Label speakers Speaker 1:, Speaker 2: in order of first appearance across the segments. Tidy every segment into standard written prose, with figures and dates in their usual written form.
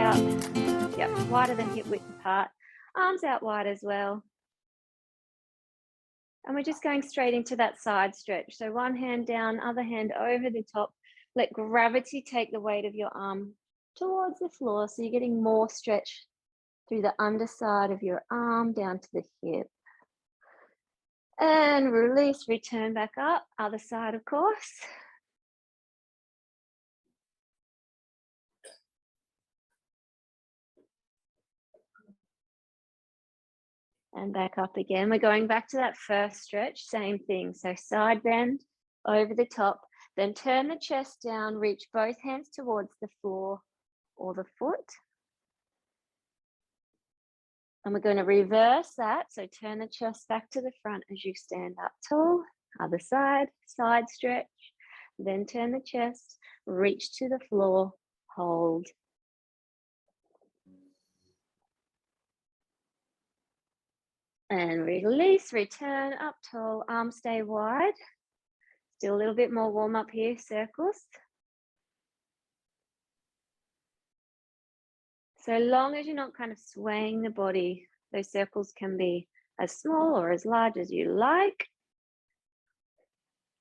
Speaker 1: out, yep, wider than hip width apart. Arms out wide as well. And we're just going straight into that side stretch. So one hand down, other hand over the top. Let gravity take the weight of your arm towards the floor. So you're getting more stretch through the underside of your arm down to the hip. And release, return back up. Other side, of course. And back up again. We're going back to that first stretch, same thing. So side bend over the top, then turn the chest down, reach both hands towards the floor or the foot. And we're going to reverse that. So turn the chest back to the front as you stand up tall. Other side, side stretch. Then turn the chest, reach to the floor, hold. And release, return up tall, arms stay wide. Still a little bit more warm up here, circles. So long as you're not kind of swaying the body, those circles can be as small or as large as you like.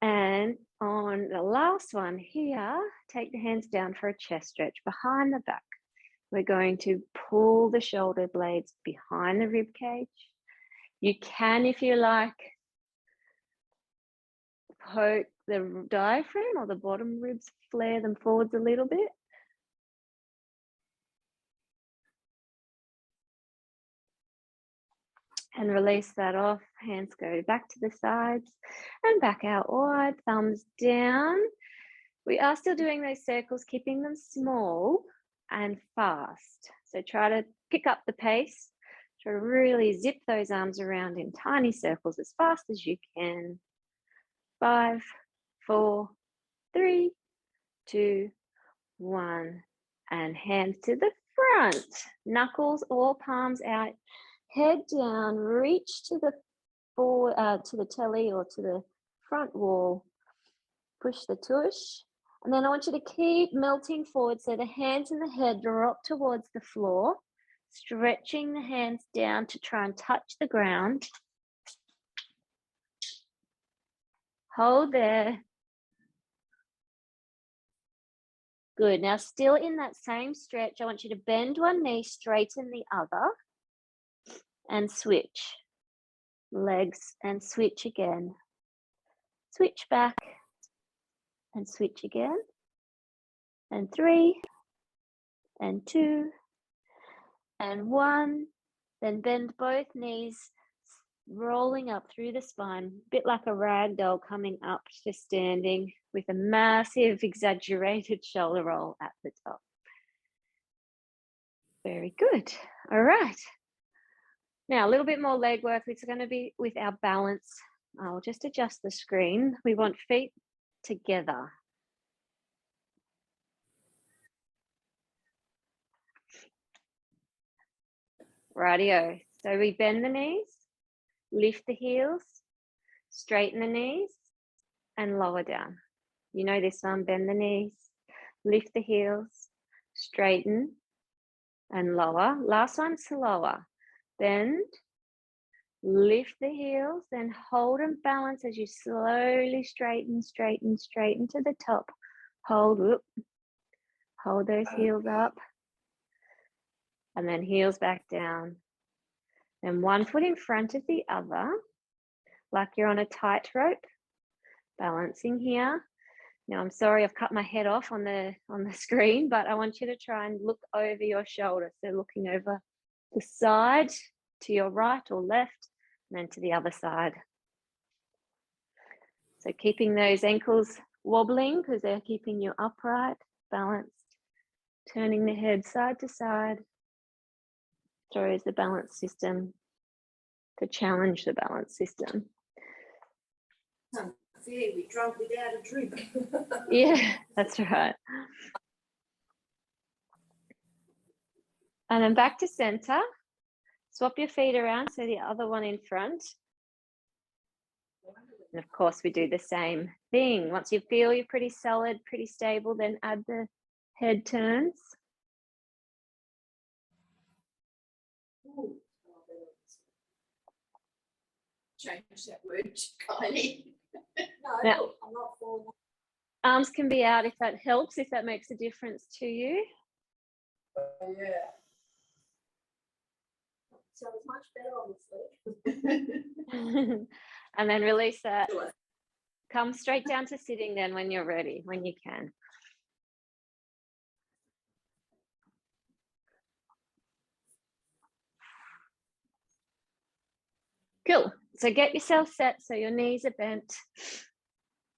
Speaker 1: And on the last one here, take the hands down for a chest stretch behind the back. We're going to pull the shoulder blades behind the rib cage. You can, if you like, poke the diaphragm or the bottom ribs, flare them forwards a little bit. And release that off. Hands go back to the sides and back out wide, thumbs down. We are still doing those circles, keeping them small and fast. So try to pick up the pace. Try to really zip those arms around in tiny circles as fast as you can. 5, 4, 3, 2, 1. And hands to the front. Knuckles or palms out. Head down, reach to the telly or to the front wall. Push the tush. And then I want you to keep melting forward. So the hands and the head drop towards the floor, stretching the hands down to try and touch the ground. Hold there. Good. Now, still in that same stretch, I want you to bend one knee, straighten the other, and switch. Legs and switch again. Switch back and switch again. And 3, and 2, and 1. Then bend both knees, rolling up through the spine, a bit like a rag doll coming up to standing with a massive exaggerated shoulder roll at the top. Very good. All right. Now a little bit more leg work. It's going to be with our balance. I'll just adjust the screen. We want feet together. Rightio. So we bend the knees, lift the heels, straighten the knees, and lower down. You know this one, bend the knees, lift the heels, straighten, and lower. Last one, slower. Bend, lift the heels, then hold and balance as you slowly straighten, straighten, straighten to the top. Hold, whoop. Hold those heels up. And then heels back down. Then one foot in front of the other, like you're on a tightrope, balancing here. Now, I'm sorry I've cut my head off on the screen, but I want you to try and look over your shoulder. So looking over the side to your right or left, and then to the other side. So keeping those ankles wobbling because they're keeping you upright, balanced, turning the head side to side. Throws the balance system to challenge the balance system.
Speaker 2: We drunk without a drink.
Speaker 1: Yeah, that's right. And then back to center. Swap your feet around, so the other one in front. And of course, we do the same thing. Once you feel you're pretty solid, pretty stable, then add the head turns.
Speaker 2: Ooh. Change that word to Kylie. No,
Speaker 1: Yeah.
Speaker 2: look, I'm not falling.
Speaker 1: Arms can be out if that helps, if that makes a difference to you.
Speaker 2: Yeah. So it's much better on the sleeve.
Speaker 1: And then release that. Come straight down to sitting then when you're ready, when you can. Cool. So get yourself set so your knees are bent,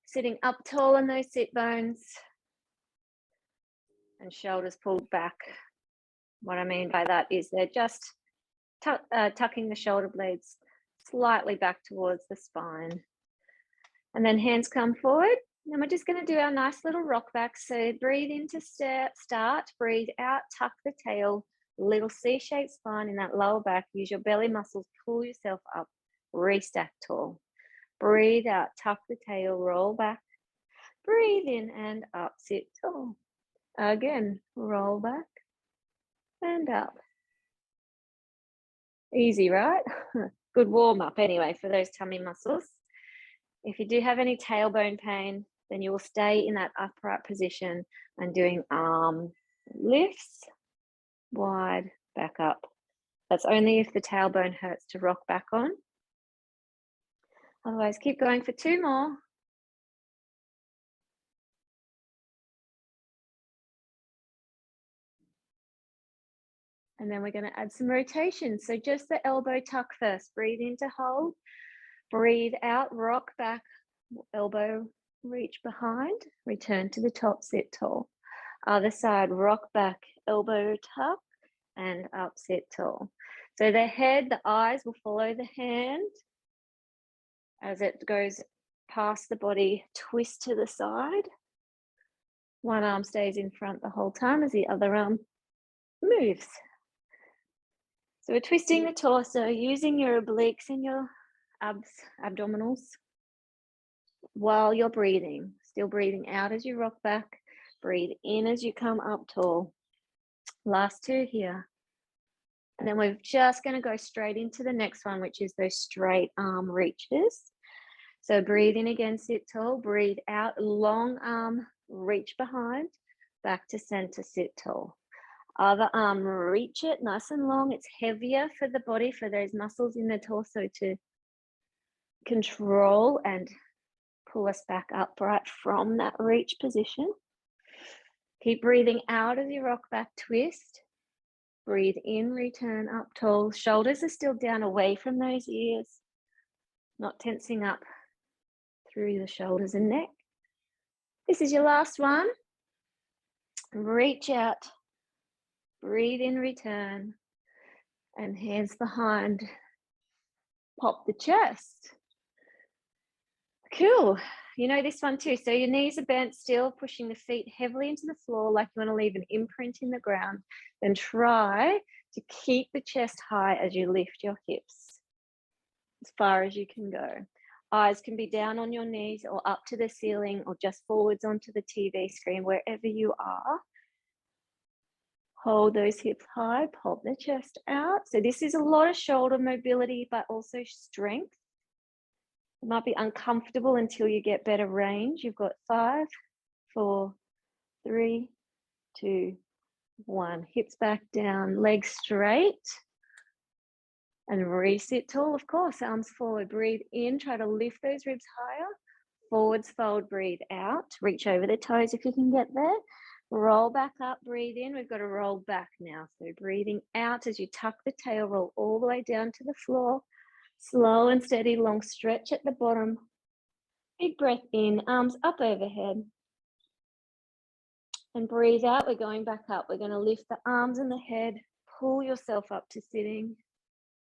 Speaker 1: sitting up tall on those sit bones and shoulders pulled back. What I mean by that is they're just tucking the shoulder blades slightly back towards the spine. And then hands come forward. And we're just going to do our nice little rock back. So breathe in to start, breathe out, tuck the tail, little C-shaped spine in that lower back. Use your belly muscles, pull yourself up, restack tall. Breathe out, tuck the tail, roll back. Breathe in and up, sit tall. Again, roll back and up. Easy, right? Good warm up anyway for those tummy muscles. If you do have any tailbone pain, then you will stay in that upright position and doing arm lifts, wide, back up. That's only if the tailbone hurts to rock back on. Otherwise, keep going for 2 more. And then we're going to add some rotation. So just the elbow tuck first. Breathe in to hold. Breathe out, rock back, elbow reach behind. Return to the top, sit tall. Other side, rock back, elbow tuck, and up, sit tall. So the head, the eyes will follow the hand as it goes past the body, twist to the side. One arm stays in front the whole time as the other arm moves. So we're twisting the torso, using your obliques and your abdominals while you're breathing. Still breathing out as you rock back. Breathe in as you come up tall. Last 2 here. And then we're just going to go straight into the next one, which is those straight arm reaches. So breathe in again, sit tall. Breathe out, long arm, reach behind, back to center, sit tall. Other arm, reach it nice and long. It's heavier for the body, for those muscles in the torso to control and pull us back upright from that reach position. Keep breathing out as you rock back, twist. Breathe in, return up tall. Shoulders are still down away from those ears, not tensing up through the shoulders and neck. This is your last one. Reach out, breathe in, return, and hands behind. Pop the chest. Cool. You know this one too. So your knees are bent still, pushing the feet heavily into the floor like you want to leave an imprint in the ground. Then try to keep the chest high as you lift your hips as far as you can go. Eyes can be down on your knees or up to the ceiling or just forwards onto the TV screen, wherever you are. Hold those hips high, pop the chest out. So this is a lot of shoulder mobility, but also strength. It might be uncomfortable until you get better range. You've got 5, 4, 3, 2, 1. Hips back down, legs straight. And resit tall, of course, arms forward. Breathe in, try to lift those ribs higher. Forwards fold, breathe out. Reach over the toes if you can get there. Roll back up, breathe in. We've got to roll back now. So breathing out as you tuck the tail, roll all the way down to the floor. Slow and steady, long stretch at the bottom. Big breath in, arms up overhead. And breathe out, we're going back up. We're going to lift the arms and the head. Pull yourself up to sitting.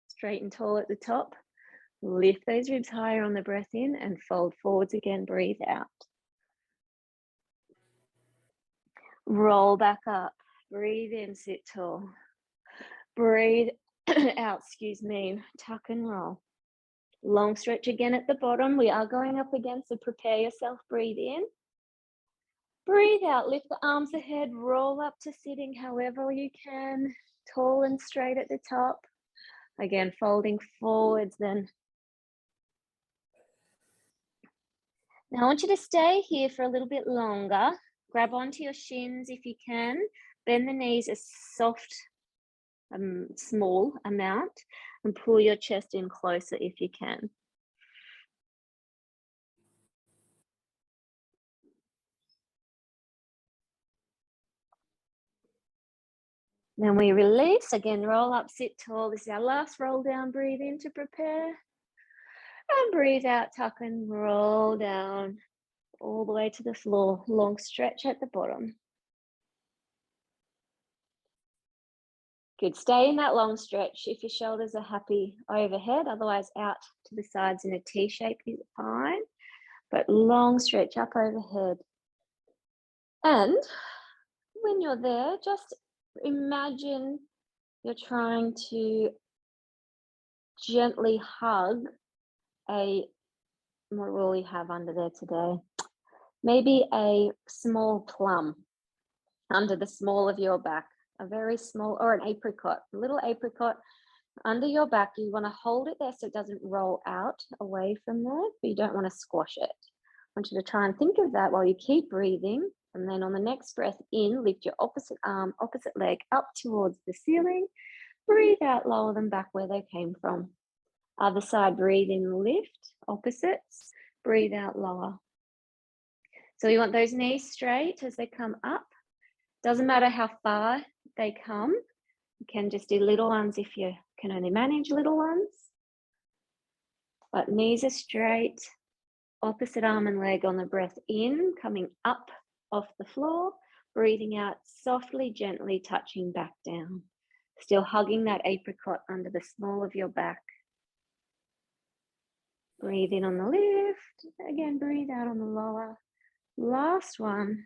Speaker 1: Straight and tall at the top. Lift those ribs higher on the breath in and fold forwards again, breathe out. Roll back up, breathe in, sit tall. Breathe out, tuck and roll. Long stretch again at the bottom. We are going up again, so prepare yourself, breathe in. Breathe out, lift the arms ahead, roll up to sitting however you can. Tall and straight at the top. Again, folding forwards then. Now I want you to stay here for a little bit longer. Grab onto your shins if you can. Bend the knees a soft, small amount and pull your chest in closer if you can. Then we release, again, roll up, sit tall. This is our last roll down, breathe in to prepare. And breathe out, tuck and roll down all the way to the floor. Long stretch at the bottom. Good, stay in that long stretch if your shoulders are happy overhead, otherwise out to the sides in a T shape is fine, but long stretch up overhead. And when you're there, just imagine you're trying to gently hug what will we have under there today? Maybe a small plum under the small of your back. A very small, or an apricot, a little apricot under your back. You want to hold it there so it doesn't roll out away from there, but you don't want to squash it. I want you to try and think of that while you keep breathing. And then on the next breath in, lift your opposite arm, opposite leg up towards the ceiling. Breathe out, lower them back where they came from. Other side, breathe in, lift, opposites. Breathe out, lower. So you want those knees straight as they come up. Doesn't matter how far they come. You can just do little ones if you can only manage little ones. But knees are straight, opposite arm and leg on the breath in, coming up off the floor, breathing out softly, gently touching back down. Still hugging that apricot under the small of your back. Breathe in on the lift, again breathe out on the lower. Last one.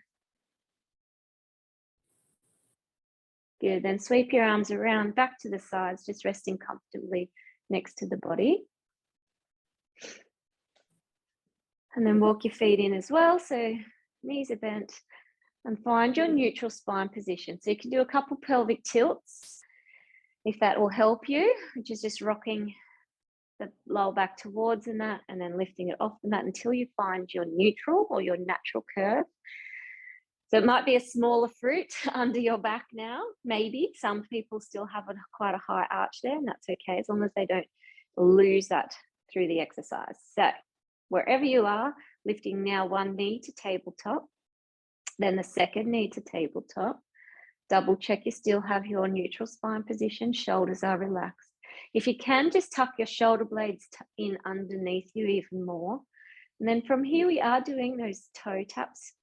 Speaker 1: Good, then sweep your arms around back to the sides, just resting comfortably next to the body. And then walk your feet in as well, so knees are bent, and find your neutral spine position. So you can do a couple pelvic tilts if that will help you, which is just rocking the lower back towards the mat and then lifting it off the mat until you find your neutral or your natural curve. So it might be a smaller fruit under your back now, maybe. Some people still have quite a high arch there, and that's okay as long as they don't lose that through the exercise. So wherever you are, lifting now one knee to tabletop, then the second knee to tabletop. Double check you still have your neutral spine position, shoulders are relaxed. If you can, just tuck your shoulder blades in underneath you even more. And then from here, we are doing those toe taps.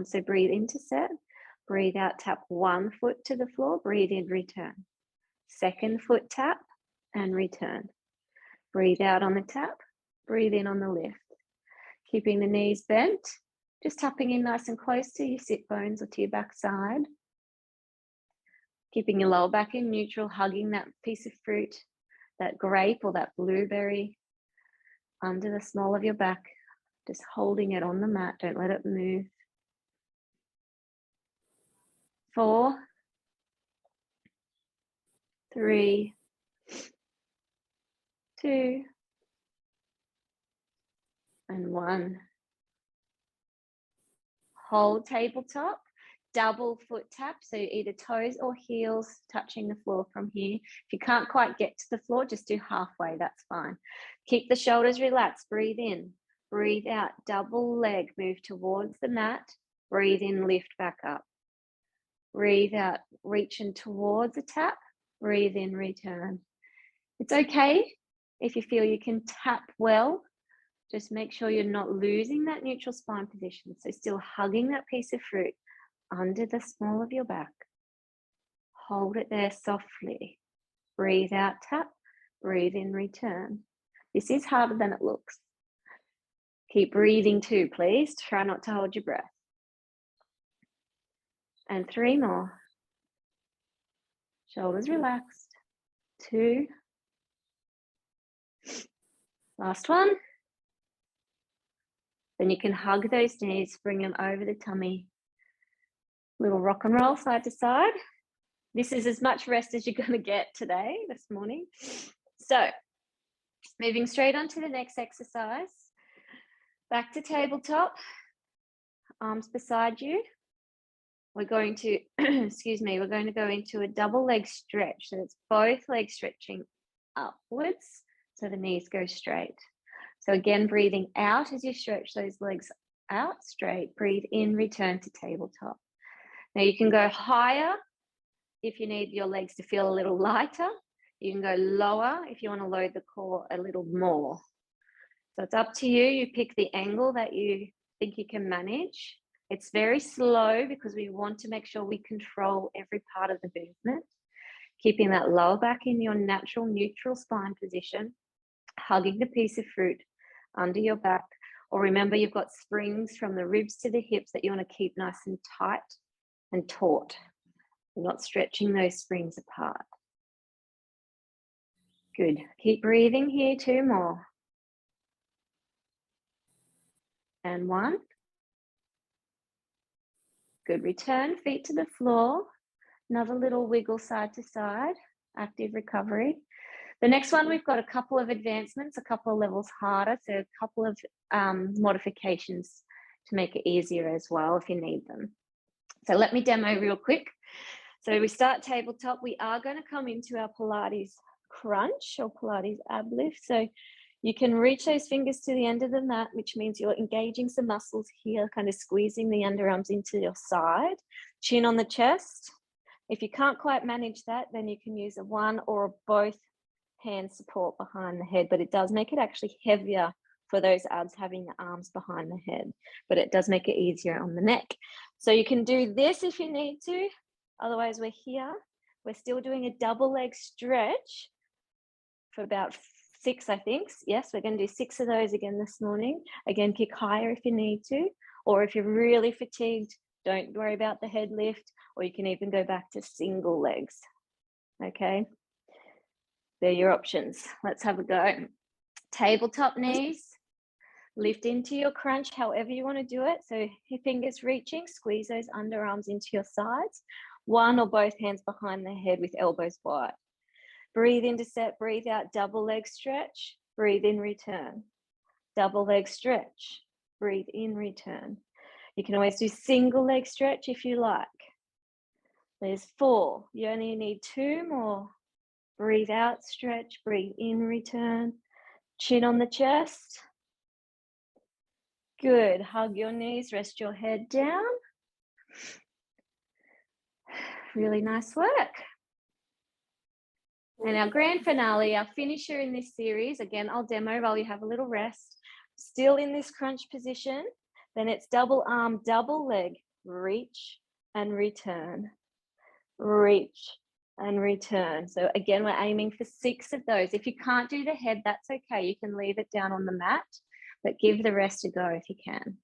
Speaker 1: So breathe in to set, breathe out, tap one foot to the floor, breathe in, return. Second foot tap and return. Breathe out on the tap, breathe in on the lift. Keeping the knees bent, just tapping in nice and close to your sit bones or to your back side. Keeping your lower back in neutral, hugging that piece of fruit, that grape or that blueberry under the small of your back, just holding it on the mat, don't let it move. 4, 3, 2, and 1. Hold tabletop, double foot tap, so either toes or heels touching the floor from here. If you can't quite get to the floor, just do halfway, that's fine. Keep the shoulders relaxed, breathe in, breathe out, double leg, move towards the mat, breathe in, lift back up. Breathe out, reaching towards a tap, breathe in, return. It's okay if you feel you can tap well, just make sure you're not losing that neutral spine position. So still hugging that piece of fruit under the small of your back. Hold it there softly. Breathe out, tap, breathe in, return. This is harder than it looks. Keep breathing too, please. Try not to hold your breath. And 3 more. Shoulders relaxed. 2. Last one. Then you can hug those knees, bring them over the tummy. Little rock and roll side to side. This is as much rest as you're going to get today, this morning. So moving straight on to the next exercise. Back to tabletop, arms beside you. We're going to, excuse me, we're going to go into a double leg stretch. So it's both legs stretching upwards so the knees go straight. So again, breathing out as you stretch those legs out straight. Breathe in, return to tabletop. Now you can go higher if you need your legs to feel a little lighter. You can go lower if you want to load the core a little more. So it's up to you. You pick the angle that you think you can manage. It's very slow because we want to make sure we control every part of the movement. Keeping that lower back in your natural neutral spine position, hugging the piece of fruit under your back. Or remember, you've got springs from the ribs to the hips that you want to keep nice and tight and taut. You're not stretching those springs apart. Good. Keep breathing here, 2 more. And 1. Good. Return, feet to the floor. Another little wiggle side to side, active recovery. The next one, we've got a couple of advancements, a couple of levels harder, so a couple of modifications to make it easier as well if you need them. So let me demo real quick. So we start tabletop. We are going to come into our Pilates crunch or Pilates ab lift. So you can reach those fingers to the end of the mat, which means you're engaging some muscles here, kind of squeezing the underarms into your side, chin on the chest. If you can't quite manage that, then you can use a one or a both hand support behind the head, but it does make it actually heavier for those abs having the arms behind the head, but it does make it easier on the neck. So you can do this if you need to. Otherwise, we're here. We're still doing a double leg stretch for about 6, I think. Yes, we're going to do 6 of those again this morning. Again, kick higher if you need to, or if you're really fatigued, don't worry about the head lift, or you can even go back to single legs. Okay, they're your options. Let's have a go. Tabletop knees, lift into your crunch however you want to do it. So your fingers reaching, squeeze those underarms into your sides, one or both hands behind the head with elbows wide. Breathe into set, breathe out, double leg stretch, breathe in, return. Double leg stretch, breathe in, return. You can always do single leg stretch if you like. There's 4. You only need 2 more. Breathe out, stretch, breathe in, return. Chin on the chest. Good. Hug your knees, rest your head down. Really nice work. And our grand finale, our finisher in this series, again, I'll demo while you have a little rest. Still in this crunch position, then it's double arm, double leg, reach and return. Reach and return. So again, we're aiming for 6 of those. If you can't do the head, that's okay. You can leave it down on the mat, but give the rest a go if you can.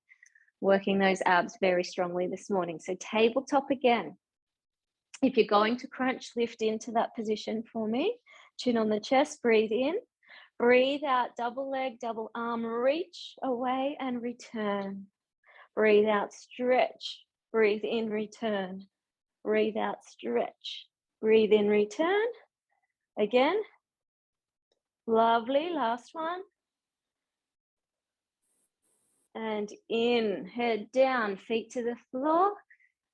Speaker 1: Working those abs very strongly this morning. So tabletop again. If you're going to crunch, lift into that position for me. Chin on the chest, breathe in. Breathe out, double leg, double arm, reach away and return. Breathe out, stretch. Breathe in, return. Breathe out, stretch. Breathe in, return. Again. Lovely, last one. And in, head down, feet to the floor.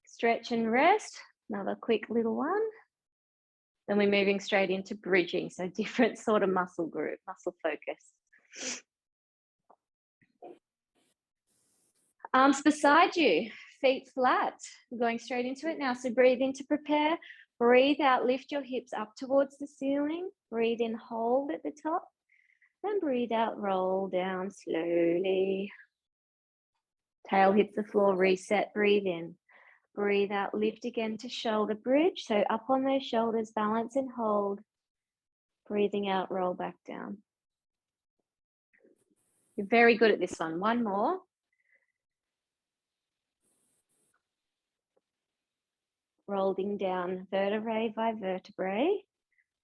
Speaker 1: Stretch and rest. Another quick little one. Then we're moving straight into bridging. So different sort of muscle group, muscle focus. Arms beside you, feet flat. We're going straight into it now. So breathe in to prepare. Breathe out, lift your hips up towards the ceiling. Breathe in, hold at the top. Then breathe out, roll down slowly. Tail hits the floor, reset, breathe in. Breathe out, lift again to shoulder bridge. So up on those shoulders, balance and hold. Breathing out, roll back down. You're very good at this one. One more. Rolling down vertebrae by vertebrae,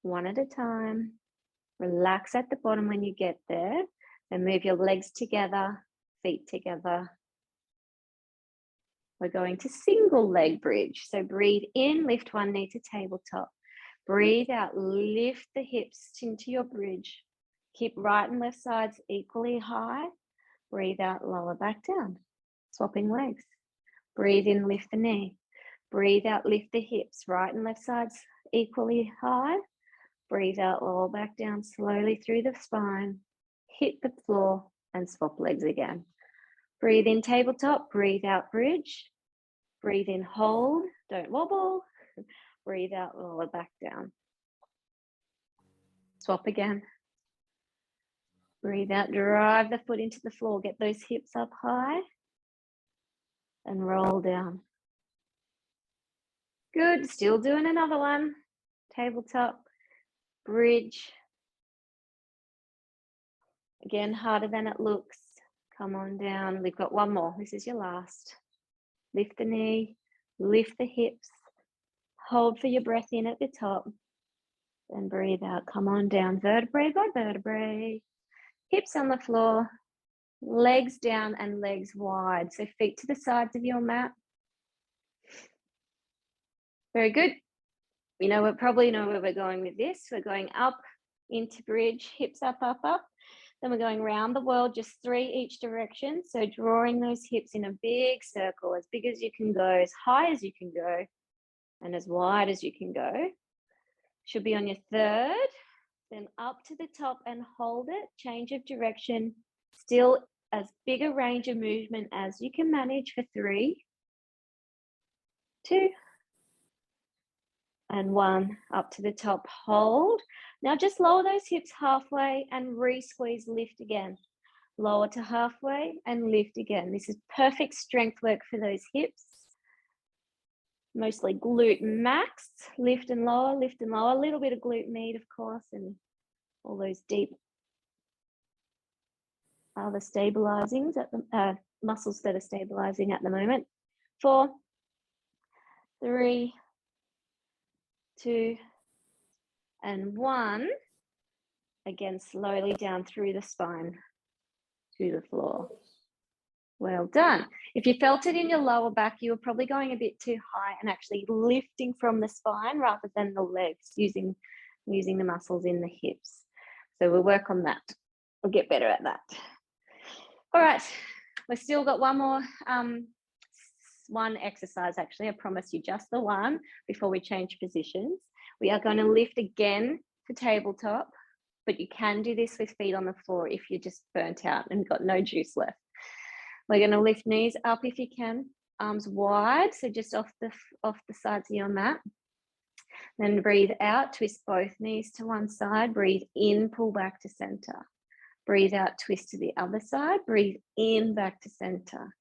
Speaker 1: one at a time. Relax at the bottom when you get there. Then move your legs together, feet together. We're going to single leg bridge. So breathe in, lift one knee to tabletop. Breathe out, lift the hips into your bridge. Keep right and left sides equally high. Breathe out, lower back down. Swapping legs. Breathe in, lift the knee. Breathe out, lift the hips, right and left sides equally high. Breathe out, lower back down slowly through the spine. Hit the floor and swap legs again. Breathe in, tabletop. Breathe out, bridge. Breathe in, hold. Don't wobble. Breathe out, lower back down. Swap again. Breathe out, drive the foot into the floor. Get those hips up high and roll down. Good, still doing another one. Tabletop, bridge. Again, harder than it looks. Come on down. We've got one more. This is your last. Lift the knee, lift the hips. Hold for your breath in at the top. Then breathe out. Come on down, vertebrae by vertebrae. Hips on the floor, legs down and legs wide. So feet to the sides of your mat. Very good. We probably know where we're going with this. We're going up into bridge, hips up, up, up. Then we're going around the world, just 3 each direction. So drawing those hips in a big circle, as big as you can go, as high as you can go, and as wide as you can go. Should be on your 3rd. Then up to the top and hold it. Change of direction. Still as big a range of movement as you can manage for 3, 2, and 1. Up to the top, hold. Now just lower those hips halfway and re-squeeze, lift again. Lower to halfway and lift again. This is perfect strength work for those hips. Mostly glute max, lift and lower, a little bit of glute med, of course, and all those deep other stabilizing muscles that are stabilizing at the moment. 4, 3, 2, and 1. Again, slowly down through the spine to the floor. Well done. If you felt it in your lower back, you were probably going a bit too high and actually lifting from the spine rather than the legs, using the muscles in the hips. So we'll work on that. We'll get better at that. All right, we've still got one more, one exercise actually. I promise you just the one before we change positions. We are going to lift again to tabletop, but you can do this with feet on the floor if you're just burnt out and got no juice left. We're going to lift knees up if you can, arms wide, so just off the sides of your mat. Then breathe out, twist both knees to one side, breathe in, pull back to center. Breathe out, twist to the other side, breathe in, back to center.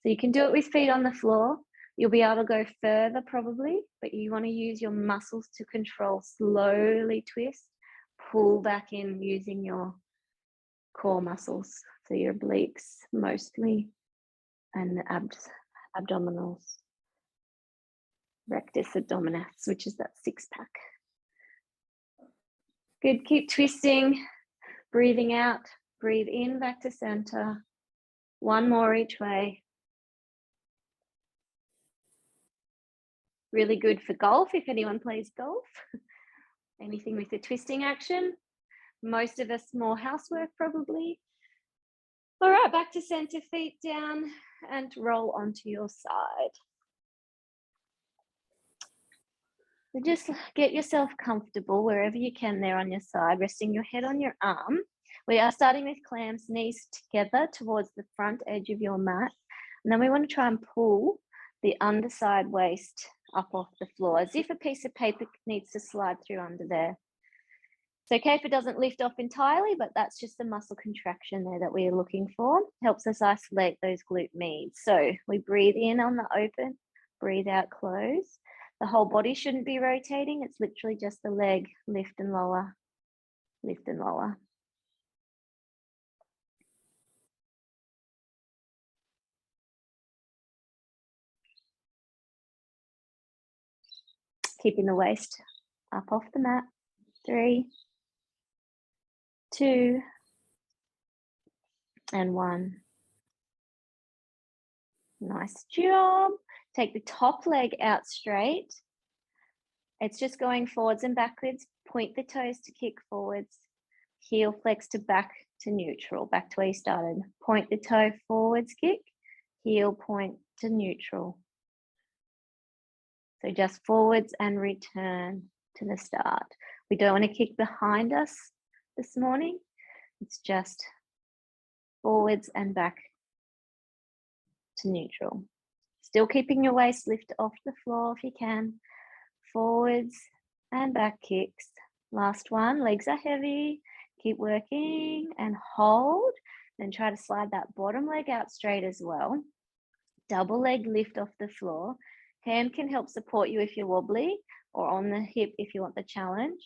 Speaker 1: So you can do it with feet on the floor. You'll be able to go further probably, but you want to use your muscles to control. Slowly twist, pull back in using your core muscles. So your obliques mostly, and the abdominals, rectus abdominis, which is that 6-pack. Good, keep twisting, breathing out, breathe in, back to center. 1 more each way. Really good for golf, if anyone plays golf. Anything with the twisting action. Most of us more housework probably. All right, back to center, feet down and roll onto your side. So just get yourself comfortable wherever you can there on your side, resting your head on your arm. We are starting with clams, knees together towards the front edge of your mat. And then we want to try and pull the underside waist up off the floor, as if a piece of paper needs to slide through under there. It's okay if it doesn't lift off entirely, but that's just the muscle contraction there that we're looking for. Helps us isolate those glute med. So we breathe in on the open, breathe out, close. The whole body shouldn't be rotating. It's literally just the leg, lift and lower, lift and lower. Keeping the waist up off the mat. 3, 2, and 1. Nice job. Take the top leg out straight. It's just going forwards and backwards. Point the toes to kick forwards. Heel flex to back to neutral, back to where you started. Point the toe forwards, kick. Heel point to neutral. So just forwards and return to the start. We don't want to kick behind us this morning. It's just forwards and back to neutral. Still keeping your waist lift off the floor if you can. Forwards and back kicks. Last one, legs are heavy. Keep working and hold. Then try to slide that bottom leg out straight as well. Double leg lift off the floor. Hand can help support you if you're wobbly, or on the hip if you want the challenge.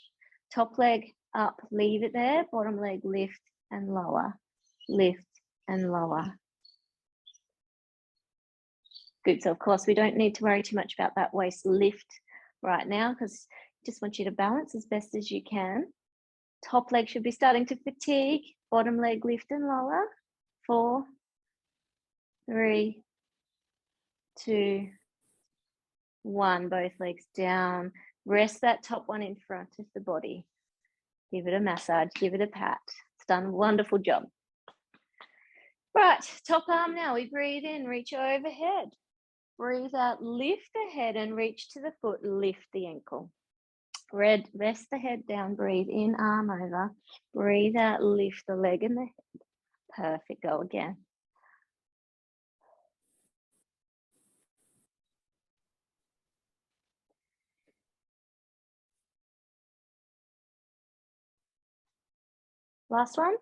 Speaker 1: Top leg up, leave it there. Bottom leg lift and lower. Lift and lower. Good, so of course we don't need to worry too much about that waist lift right now, because I just want you to balance as best as you can. Top leg should be starting to fatigue. Bottom leg lift and lower. 4, 3, 2, 1. Both legs down. Rest that top one in front of the body. Give it a massage, give it a pat. It's done a wonderful job. Right, top arm now. We breathe in, reach overhead. Breathe out, lift the head and reach to the foot, lift the ankle. Rest the head down, breathe in, arm over. Breathe out, lift the leg and the head. Perfect, go again. Last one.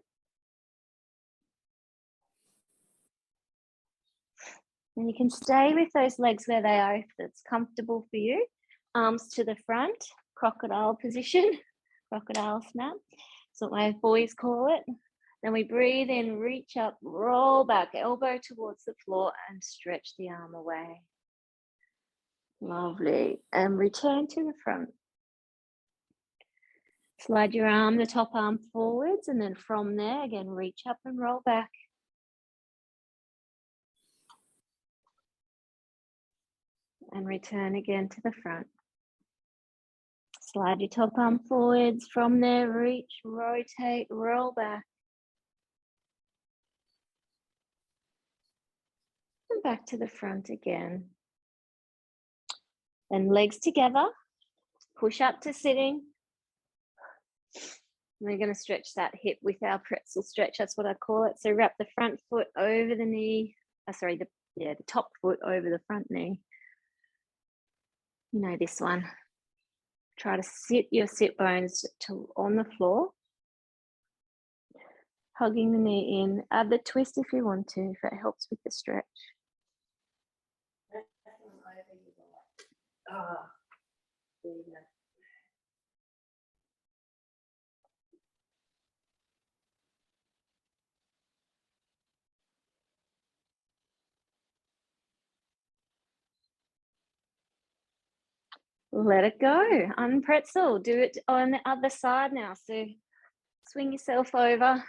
Speaker 1: And you can stay with those legs where they are if it's comfortable for you. Arms to the front, crocodile position, crocodile snap. That's what my boys call it. Then we breathe in, reach up, roll back, elbow towards the floor and stretch the arm away. Lovely. And return to the front. Slide your arm, the top arm forwards, and then from there, again, reach up and roll back. And return again to the front. Slide your top arm forwards, from there, reach, rotate, roll back. And back to the front again. Then legs together, push up to sitting. We're going to stretch that hip with our pretzel stretch. That's what I call it. So wrap the front foot over the knee. The top foot over the front knee. You know this one. Try to sit your sit bones on the floor. Hugging the knee in. Add the twist if you want to, if it helps with the stretch. There you go. Let it go. Unpretzel. Do it on the other side now. So swing yourself over.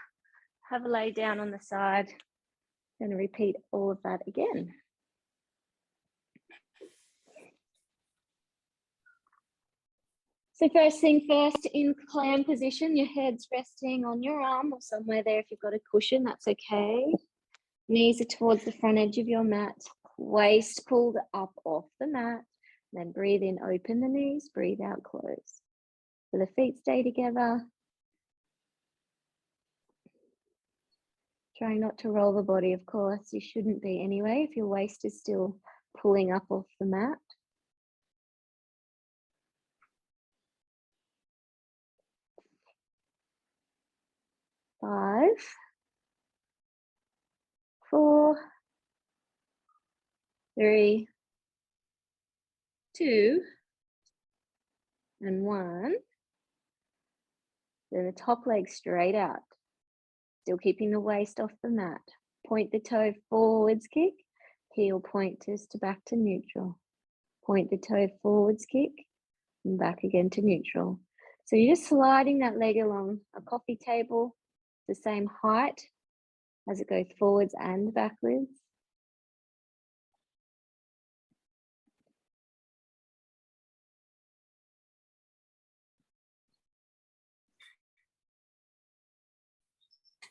Speaker 1: Have a lay down on the side. Going to repeat all of that again. So first thing first, in clam position, your head's resting on your arm or somewhere there. If you've got a cushion, that's okay. Knees are towards the front edge of your mat. Waist pulled up off the mat. Then breathe in, open the knees, breathe out, close. So the feet stay together. Trying not to roll the body, of course. You shouldn't be anyway if your waist is still pulling up off the mat. 5, 4, 3, 2, and 1. Then the top leg straight out. Still keeping the waist off the mat. Point the toe forwards, kick. Heel pointers to back to neutral. Point the toe forwards, kick. And back again to neutral. So you're just sliding that leg along a coffee table, the same height as it goes forwards and backwards.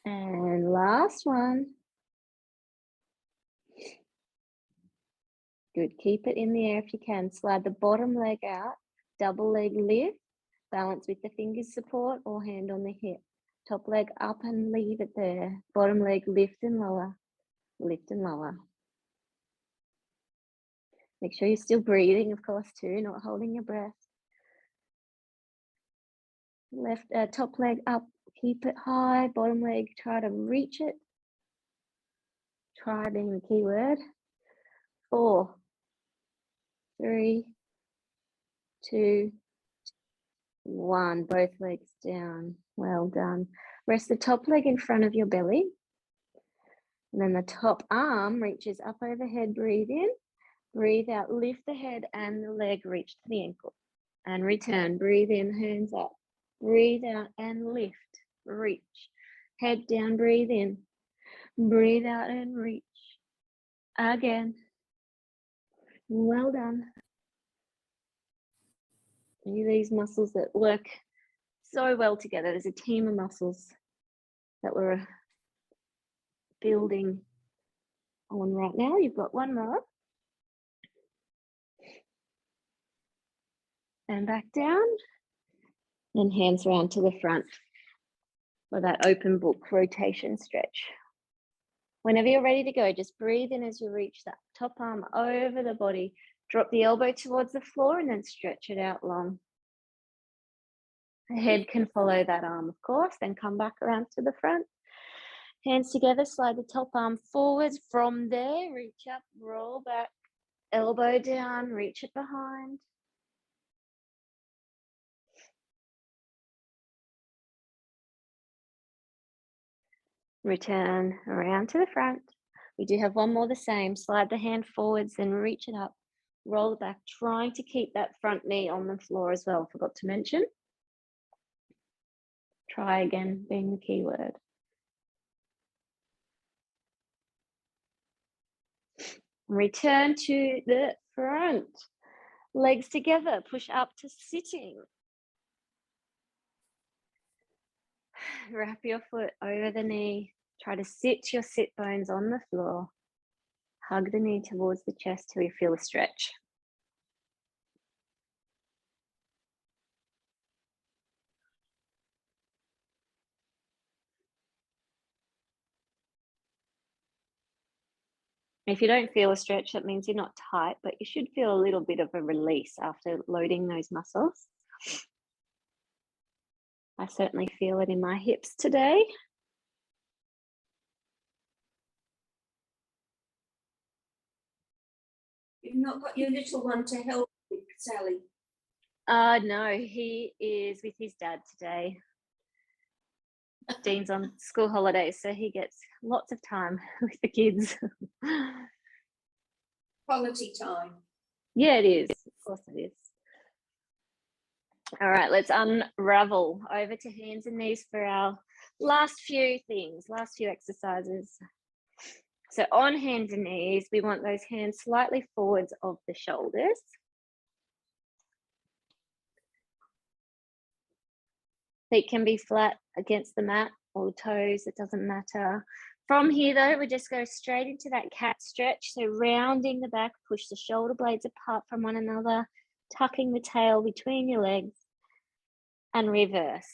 Speaker 1: And last one. Good, keep it in the air if you can. Slide the bottom leg out, double leg lift, balance with the fingers support or hand on the hip. Top leg up and leave it there. Bottom leg lift and lower, lift and lower. Make sure you're still breathing, of course, too, not holding your breath. Left, top leg up, keep it high, bottom leg, try to reach it. Try being the key word. 4, 3, 2, 1. Both legs down. Well done. Rest the top leg in front of your belly. And then the top arm reaches up overhead. Breathe in. Breathe out. Lift the head and the leg reach to the ankle. And return. Breathe in. Hands up. Breathe out and lift. Reach. Head down. Breathe in. Breathe out and reach. Again. Well done. These muscles that work so well together. There's a team of muscles that we're building on right now. You've got one more. And back down. And hands around to the front for that open book rotation stretch. Whenever you're ready to go, just breathe in as you reach that top arm over the body. Drop the elbow towards the floor and then stretch it out long. The head can follow that arm, of course, then come back around to the front. Hands together, slide the top arm forwards. From there, reach up, roll back, elbow down, reach it behind. Return around to the front. We do have one more the same. Slide the hand forwards, then reach it up, roll it back, trying to keep that front knee on the floor as well. Forgot to mention. Try again, being the key word. Return to the front. Legs together, push up to sitting. Wrap your foot over the knee. Try to sit your sit bones on the floor. Hug the knee towards the chest till you feel a stretch. If you don't feel a stretch, that means you're not tight, but you should feel a little bit of a release after loading those muscles. I certainly feel it in my hips today.
Speaker 2: You've not got your little one to help with, Sally?
Speaker 1: No, he is with his dad today. Dean's on school holidays, so he gets lots of time with the kids.
Speaker 2: Quality time.
Speaker 1: Yeah, it is. Of course it is. All right, let's unravel over to hands and knees for our last few things, last few exercises. So on hands and knees, we want those hands slightly forwards of the shoulders. Feet can be flat against the mat or toes, it doesn't matter. From here though, we just go straight into that cat stretch. So rounding the back, push the shoulder blades apart from one another, tucking the tail between your legs and reverse.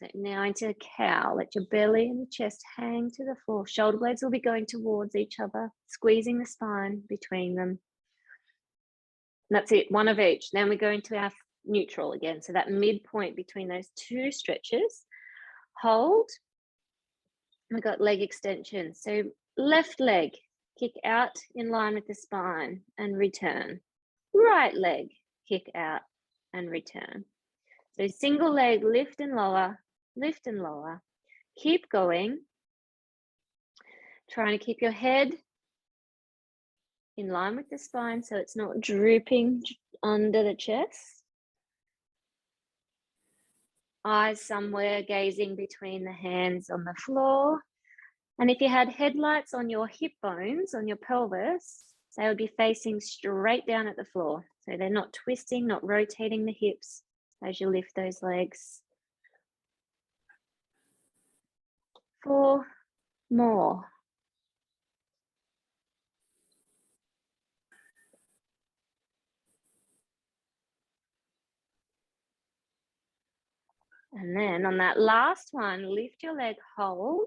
Speaker 1: So now into cow, let your belly and the chest hang to the floor. Shoulder blades will be going towards each other, squeezing the spine between them. And that's it, one of each. Then we go into our neutral again. So that midpoint between those two stretches, hold. We've got leg extension. So left leg, kick out in line with the spine and return. Right leg, kick out and return. So single leg, lift and lower, lift and lower. Keep going. Trying to keep your head in line with the spine so it's not drooping under the chest. Eyes somewhere, gazing between the hands on the floor. And if you had headlights on your hip bones, on your pelvis, they would be facing straight down at the floor. So they're not twisting, not rotating the hips as you lift those legs. 4 more. And then on that last one, lift your leg, hold.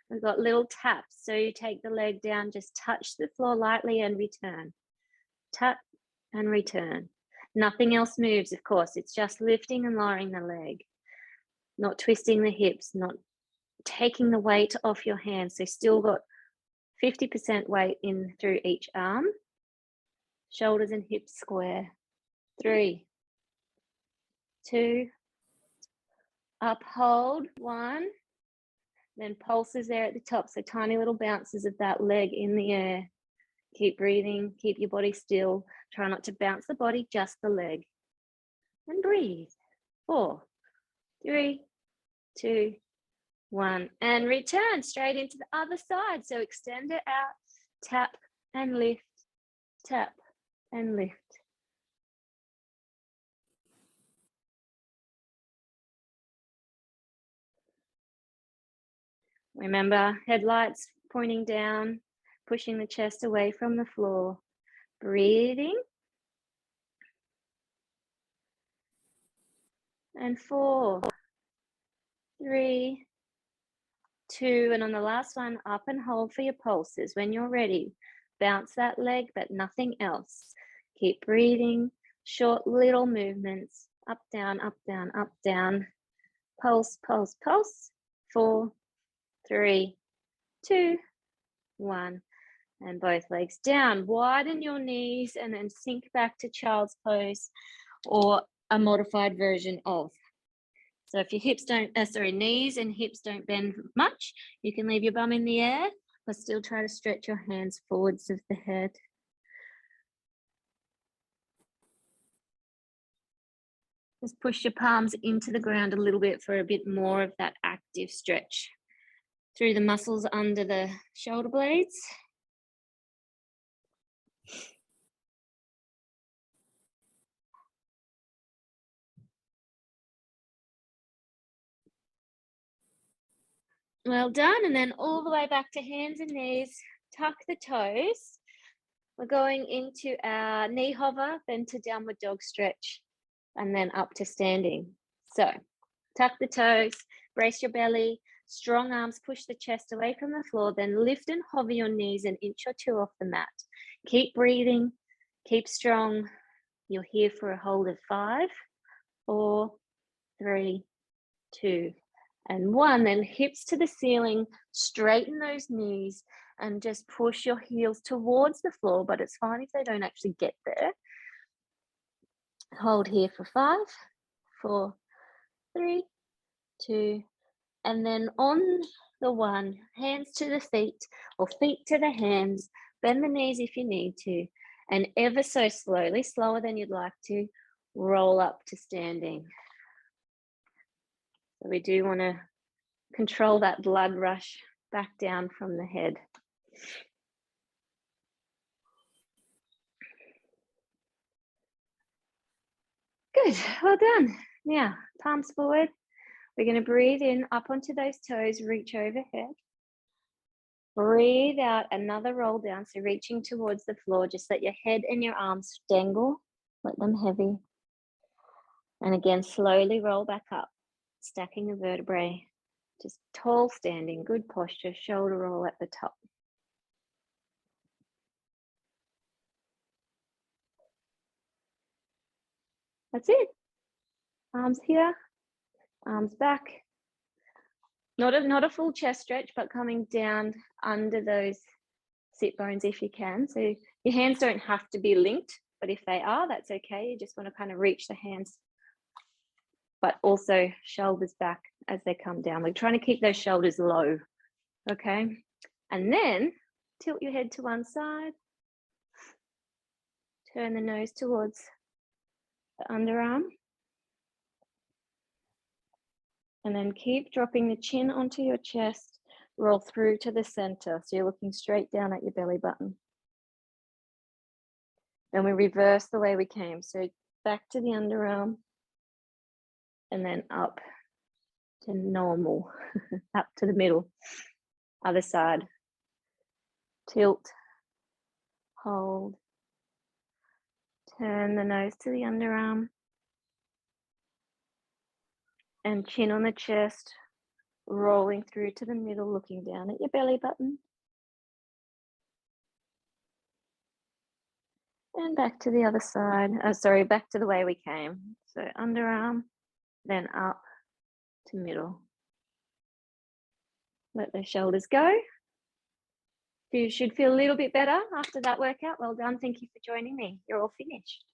Speaker 1: We've got little taps. So you take the leg down, just touch the floor lightly and return. Tap and return. Nothing else moves, of course. It's just lifting and lowering the leg. Not twisting the hips, not taking the weight off your hands. So still got 50% weight in through each arm. Shoulders and hips square. 3, 2, up, hold, 1. Then pulses there at the top, so tiny little bounces of that leg in the air. Keep breathing, keep your body still. Try not to bounce the body, just the leg. And breathe. 4, 3, 2, 1. And return straight into the other side. So extend it out, tap and lift, tap and lift. Remember, headlights pointing down, pushing the chest away from the floor. Breathing. And 4, 3, 2, and on the last one, up and hold for your pulses. When you're ready, bounce that leg, but nothing else. Keep breathing, short little movements, up, down, up, down, up, down. Pulse, pulse, pulse. 4, 3, 2, 1. And both legs down. Widen your knees and then sink back to child's pose or a modified version of. So if your knees and hips don't bend much, you can leave your bum in the air, but still try to stretch your hands forwards of the head. Just push your palms into the ground a little bit for a bit more of that active stretch through the muscles under the shoulder blades. Well done. And then all the way back to hands and knees. Tuck the toes. We're going into our knee hover, then to downward dog stretch, and then up to standing. So tuck the toes, brace your belly, strong arms, push the chest away from the floor, then lift and hover your knees an inch or 2 off the mat. Keep breathing, keep strong. You're here for a hold of 5, 4, 3, 2, and 1. Then hips to the ceiling, straighten those knees and just push your heels towards the floor, but it's fine if they don't actually get there. Hold here for 5, 4, 3, 2, and then on the 1, hands to the feet or feet to the hands, bend the knees if you need to, and ever so slowly, slower than you'd like to, roll up to standing. So we do want to control that blood rush back down from the head. Good, well done. Now, palms forward. We're going to breathe in up onto those toes, reach overhead. Breathe out, another roll down, so reaching towards the floor. Just let your head and your arms dangle, let them heavy. And again, slowly roll back up, stacking the vertebrae. Just tall standing, good posture, shoulder roll at the top. That's it. Arms here, arms back. Not a full chest stretch, but coming down under those sit bones if you can. So your hands don't have to be linked, but if they are, that's okay. You just want to kind of reach the hands, but also shoulders back as they come down. We're trying to keep those shoulders low, okay? And then tilt your head to one side. Turn the nose towards the underarm. And then keep dropping the chin onto your chest, roll through to the center. So you're looking straight down at your belly button. Then we reverse the way we came. So back to the underarm and then up to normal, up to the middle. Other side. Tilt, hold, turn the nose to the underarm, and chin on the chest, rolling through to the middle, looking down at your belly button. And back to the other side. Back to the way we came. So underarm, then up to middle. Let the shoulders go. You should feel a little bit better after that workout. Well done. Thank you for joining me. You're all finished.